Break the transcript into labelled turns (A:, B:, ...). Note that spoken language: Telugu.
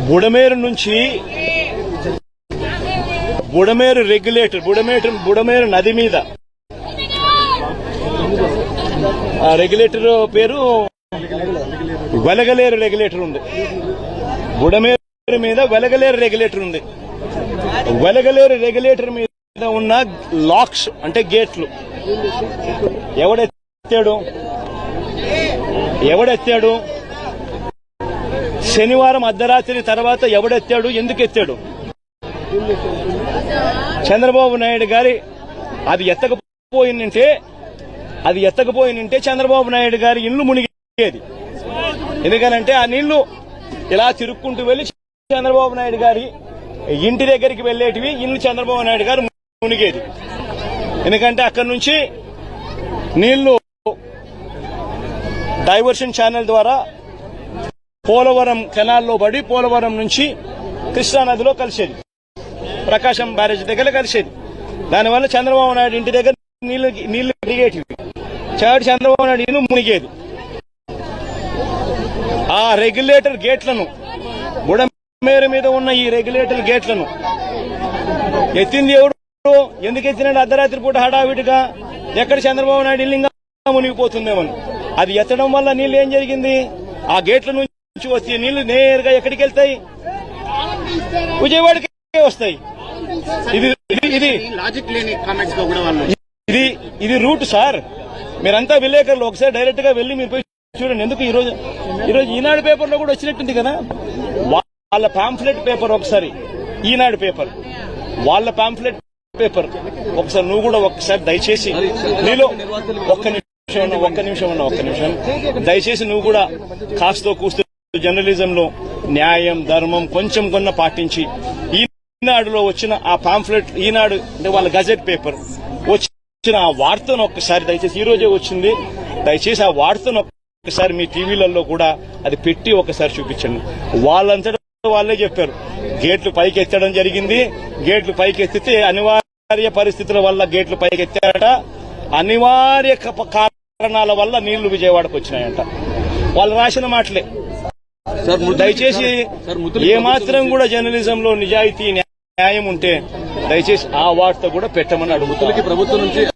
A: బుడమేరు నుంచి బుడమేరు బుడమేరు నది మీద ఆ రెగ్యులేటర్ పేరు వెలగలేరు రెగ్యులేటర్ ఉంది. బుడమేరు మీద వెలగలేరు రెగ్యులేటర్ ఉంది. వెలగలేరు రెగ్యులేటర్ మీద ఉన్న లాక్స్ అంటే గేట్లు ఎవడెత్తాడు? శనివారం అర్ధరాత్రి తర్వాత ఎవడెత్తాడు? ఎందుకు ఎత్తాడు? చంద్రబాబు నాయుడు గారి అది ఎత్తకపోయినంటే చంద్రబాబు నాయుడు గారి ఇల్లు మునిగేది. ఎందుకనంటే ఆ నీళ్లు ఇలా తిరుక్కుంటూ వెళ్లి చంద్రబాబు నాయుడు గారి ఇంటి దగ్గరికి వెళ్లేటివి ఇల్లు చంద్రబాబు నాయుడు గారు మునిగేది. ఎందుకంటే అక్కడి నుంచి నీళ్లు డైవర్షన్ ఛానల్ ద్వారా పోలవరం కెనాల్లో పడి పోలవరం నుంచి కృష్ణానదిలో కలిసేది, ప్రకాశం బ్యారేజ్ దగ్గర కలిసేది. దానివల్ల చంద్రబాబు నాయుడు ఇంటి దగ్గర నీళ్లు దిగేటివి, చంద్రబాబు నాయుడు ఇల్లు మునిగేది. ఆ రెగ్యులేటర్ గేట్లను బుడమేరు మీద ఉన్న ఈ రెగ్యులేటర్ గేట్లను ఎత్తింది ఎవడు? ఎందుకు ఎత్తినాడు? అర్ధరాత్రి పూట హడావిడిగా ఎక్కడ చంద్రబాబు నాయుడు ఇల్లు మునిగిపోతుందేమని. అది ఎత్తడం వల్ల నీళ్లు ఏం జరిగింది? ఆ గేట్ల నుంచి వచ్చే నీళ్లు నేరుగా ఎక్కడికి వెళ్తాయి? విజయవాడకి వస్తాయి. ఇది రూట్ సార్. మీరంతా విలేకరులు ఒకసారి డైరెక్ట్ గా వెళ్లి మీరు పోయి చూడండి. ఎందుకు ఈరోజు ఈనాడు పేపర్లో కూడా వచ్చినట్టుంది కదా వాళ్ళ పాంఫ్లెట్ పేపర్. ఒకసారి ఈనాడు పేపర్ వాళ్ళ పాంఫ్లెట్ పేపర్ ఒకసారి నువ్వు కూడా ఒకసారి దయచేసి నీలో ఒక్క నిమిషం దయచేసి నువ్వు కూడా కాస్తో కూస్తూ జర్నలిజంలో న్యాయం ధర్మం కొంచెం కొన్న పాటించి ఈనాడులో వచ్చిన ఆ పాంఫ్లెట్, ఈనాడు అంటే వాళ్ళ గజెట్ పేపర్ వచ్చిన ఆ వార్తను ఒక్కసారి దయచేసి, ఈ రోజే వచ్చింది, దయచేసి ఆ వార్తను ఒక్కసారి మీ టీవీలలో కూడా అది పెట్టి ఒకసారి చూపించండి. వాళ్ళంతటా వాళ్ళే చెప్పారు గేట్లు పైకి ఎత్తడం జరిగింది. గేట్లు పైకి ఎత్తితే అనివార్య పరిస్థితుల వల్ల గేట్లు పైకి ఎత్తారట. అనివార్య కారణాల వల్ల నీళ్లు విజయవాడకు వచ్చినాయంట. వాళ్ళు రాసిన మాటలే. దయచేసి ఏమాత్రం కూడా జర్నలిజంలో నిజాయితీ న్యాయం ఉంటే దయచేసి ఆ వార్త కూడా పెట్టమని అడుగుతులకి ప్రభుత్వం నుంచి